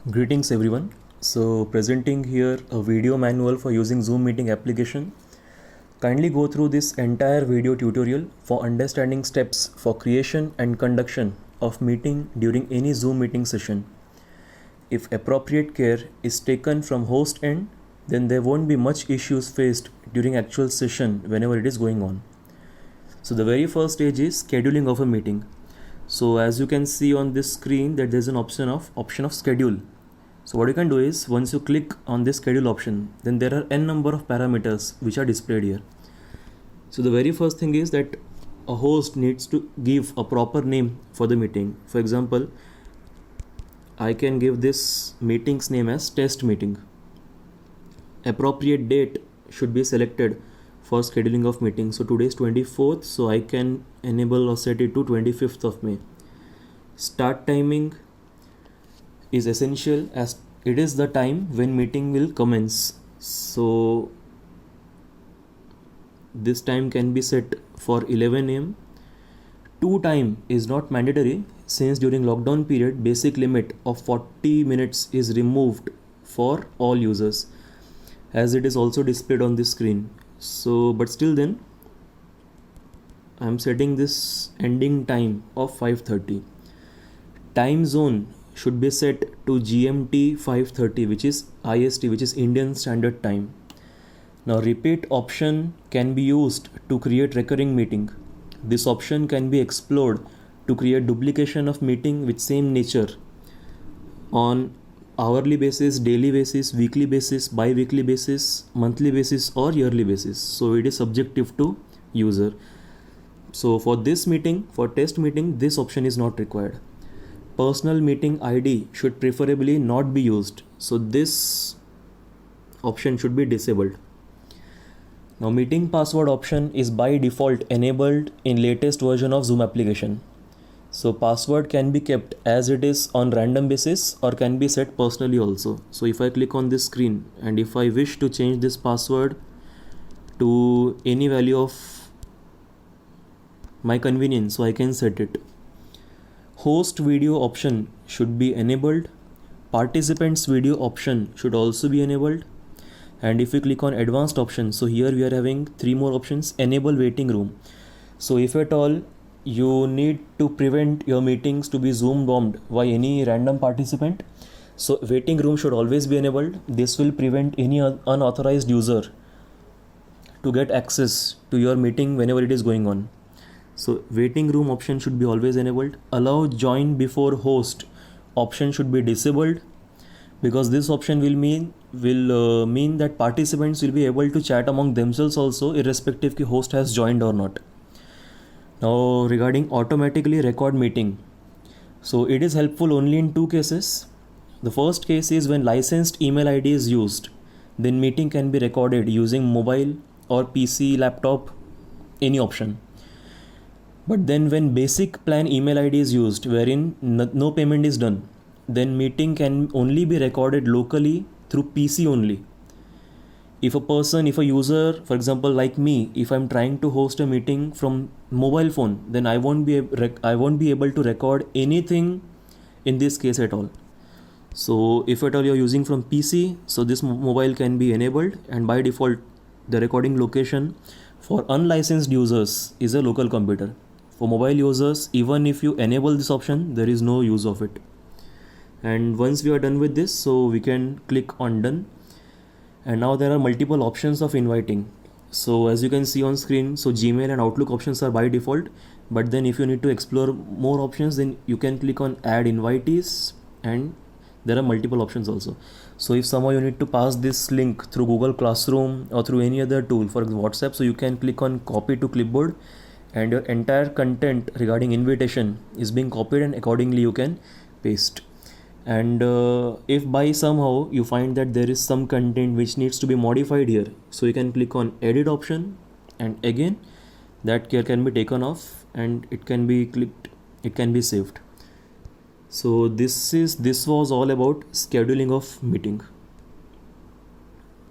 Greetings everyone. So presenting here a video manual for using Zoom meeting application. Kindly go through this entire video tutorial for understanding steps for creation and conduction of meeting during any Zoom meeting session. If appropriate care is taken from host end, then there won't be much issues faced during actual session whenever it is going on. So the very first stage is scheduling of a meeting. So as you can see on this screen that there's an option of schedule. So what you can do is once you click on this schedule option, then there are n number of parameters which are displayed here. So the very first thing is that a host needs to give a proper name for the meeting. For example, I can give this meeting's name as test meeting. Appropriate date should be selected for scheduling of meeting. So today is 24th, so I can enable or set it to 25th of May. Start timing is essential as it is the time when meeting will commence. So this time can be set for 11 am. To time is not mandatory since during lockdown period basic limit of 40 minutes is removed for all users, as it is also displayed on this screen. So but still then I am setting this ending time of 5:30. Time zone should be set to GMT 5:30, which is IST, which is Indian Standard Time. Now repeat option can be used to create recurring meeting. This option can be explored to create duplication of meeting with same nature on hourly basis, daily basis, weekly basis, bi-weekly basis, monthly basis or yearly basis. So it is subjective to user. So for this meeting, for test meeting, this option is not required. Personal meeting ID should preferably not be used. So this option should be disabled. Now meeting password option is by default enabled in latest version of Zoom application. So password can be kept as it is on random basis or can be set personally also. So if I click on this screen and if I wish to change this password to any value of my convenience, so I can set it. Host video option should be enabled. Participants video option should also be enabled. And if we click on advanced options, so here we are having 3 more options. Enable waiting room. So if at all you need to prevent your meetings to be Zoom bombed by any random participant, so waiting room should always be enabled. This will prevent any unauthorized user to get access to your meeting whenever it is going on. So waiting room option should be always enabled. Allow join before host option should be disabled, because this option will mean that participants will be able to chat among themselves also irrespective if host has joined or not. Now regarding automatically record meeting, so it is helpful only in 2 cases. The first case is when licensed email ID is used, then meeting can be recorded using mobile or PC, laptop, any option. But then when basic plan email ID is used wherein no payment is done, then meeting can only be recorded locally through PC only. If a user, for example like me, if I'm trying to host a meeting from mobile phone, then I won't be able to record anything in this case at all. So if at all you're using from PC, so this mobile can be enabled, and by default the recording location for unlicensed users is a local computer. For mobile users, even if you enable this option, there is no use of it. And once we are done with this, so we can click on done. And now there are multiple options of inviting. So as you can see on screen, so Gmail and Outlook options are by default, but then if you need to explore more options, then you can click on add invitees, and there are multiple options also. So if somehow you need to pass this link through Google Classroom or through any other tool, for WhatsApp, so you can click on copy to clipboard, and your entire content regarding invitation is being copied, and accordingly you can paste. And if by somehow you find that there is some content which needs to be modified here, so you can click on edit option, and again that care can be taken off and it can be clicked, it can be saved. So this was all about scheduling of meeting.